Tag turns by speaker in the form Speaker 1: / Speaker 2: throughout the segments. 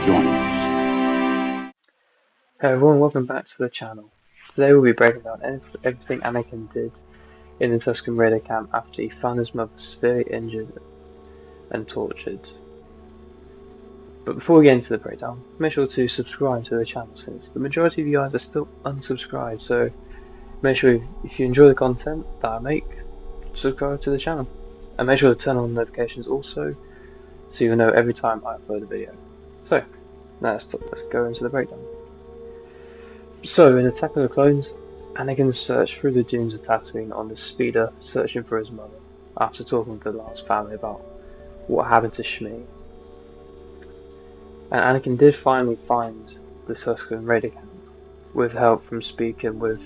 Speaker 1: join us.
Speaker 2: Hey everyone, welcome back to the channel. Today we'll be breaking down everything Anakin did in the Tusken Raider Camp after he found his mother severely injured and tortured. But before we get into the breakdown, make sure to subscribe to the channel since the majority of you guys are still unsubscribed, so make sure if you enjoy the content that I make, subscribe to the channel. And make sure to turn on notifications also, so you'll know every time I upload a video. So, let's go into the breakdown. So, in Attack of the Clones, Anakin searched through the dunes of Tatooine on the speeder, searching for his mother, after talking to the last family about what happened to Shmi. And Anakin did finally find the Tusken Raider Camp, with help from speaking with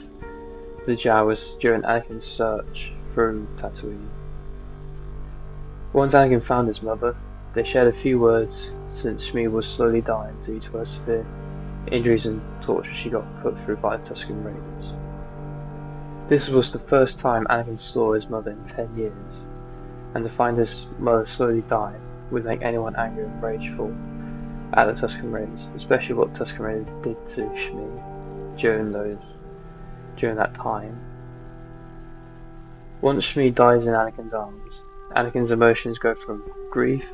Speaker 2: the Jawas during Anakin's search through Tatooine. Once Anakin found his mother, they shared a few words since Shmi was slowly dying due to her severe injuries and torture she got put through by the Tusken Raiders. This was the first time Anakin saw his mother in 10 years, and to find his mother slowly die would make anyone angry and rageful at the Tusken Raiders, especially what Tusken Raiders did to Shmi during that time. Once Shmi dies in Anakin's arms, Anakin's emotions go from grief,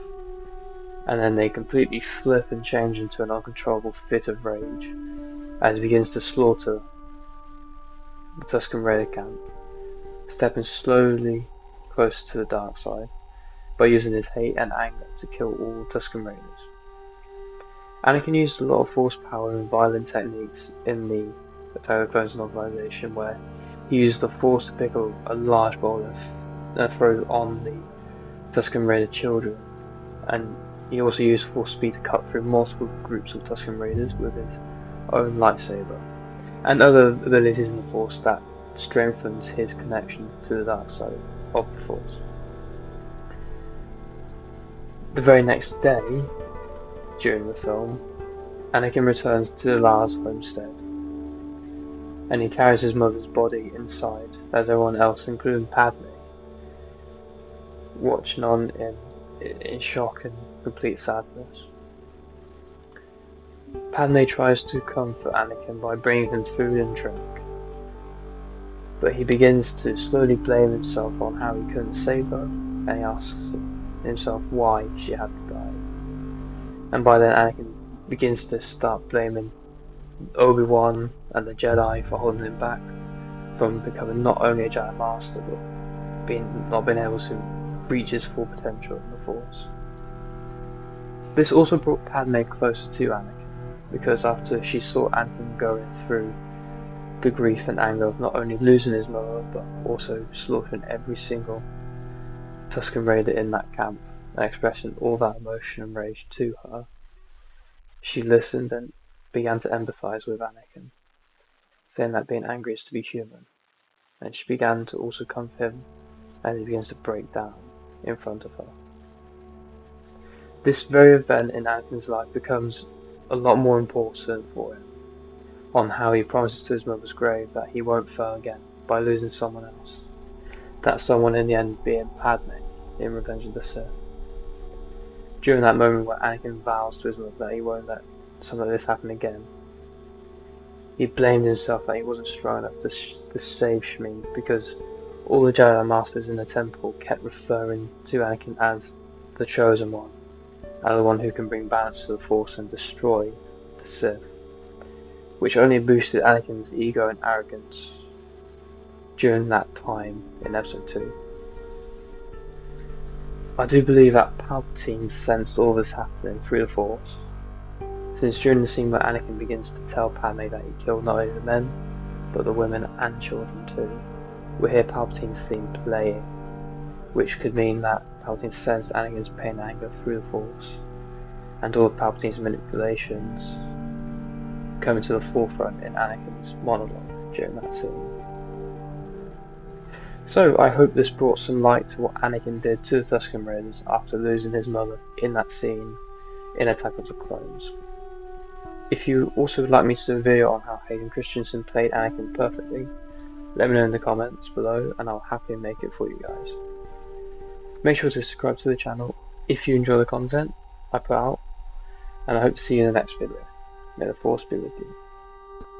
Speaker 2: and then they completely flip and change into an uncontrollable fit of rage as he begins to slaughter the Tusken Raider camp, stepping slowly closer to the dark side by using his hate and anger to kill all Tusken Raiders. Anakin used a lot of force power and violent techniques in the Attack of the Clones novelization, where he used the force to pick up a large boulder and throw it on the Tusken Raider children, and he also used force speed to cut through multiple groups of Tusken Raiders with his own lightsaber, and other abilities in the Force that strengthens his connection to the dark side of the Force. The very next day, during the film, Anakin returns to Lars' homestead, and he carries his mother's body inside, as everyone else, including Padme, watching on in shock and complete sadness. Padme tries to comfort Anakin by bringing him food and drink, but he begins to slowly blame himself on how he couldn't save her, and he asks himself why she had to die. And by then Anakin begins to start blaming Obi-Wan and the Jedi for holding him back from becoming not only a Jedi Master, but not being able to reach his full potential in the Force. This also brought Padme closer to Anakin, because after she saw Anakin going through the grief and anger of not only losing his mother, but also slaughtering every single Tusken Raider in that camp, and expressing all that emotion and rage to her, she listened and began to empathize with Anakin, saying that being angry is to be human, and she began to also comfort him as he begins to break down in front of her. This very event in Anakin's life becomes a lot more important for him, on how he promises to his mother's grave that he won't fail again by losing someone else, that someone in the end being Padme in Revenge of the Sith. During that moment where Anakin vows to his mother that he won't let something like this happen again, he blamed himself that he wasn't strong enough to save Shmi, because all the Jedi Masters in the temple kept referring to Anakin as the Chosen One, and the one who can bring balance to the Force and destroy the Sith, which only boosted Anakin's ego and arrogance during that time in Episode 2. I do believe that Palpatine sensed all this happening through the Force, since during the scene where Anakin begins to tell Padme that he killed not only the men, but the women and children too, we hear Palpatine's theme playing, which could mean that Palpatine sensed Anakin's pain and anger through the Force, and all of Palpatine's manipulations coming to the forefront in Anakin's monologue during that scene. So I hope this brought some light to what Anakin did to the Tusken Raiders after losing his mother in that scene in Attack of the Clones. If you also would like me to do a video on how Hayden Christensen played Anakin perfectly, let me know in the comments below and I'll happily make it for you guys. Make sure to subscribe to the channel if you enjoy the content I put out, and I hope to see you in the next video. May the Force be with you.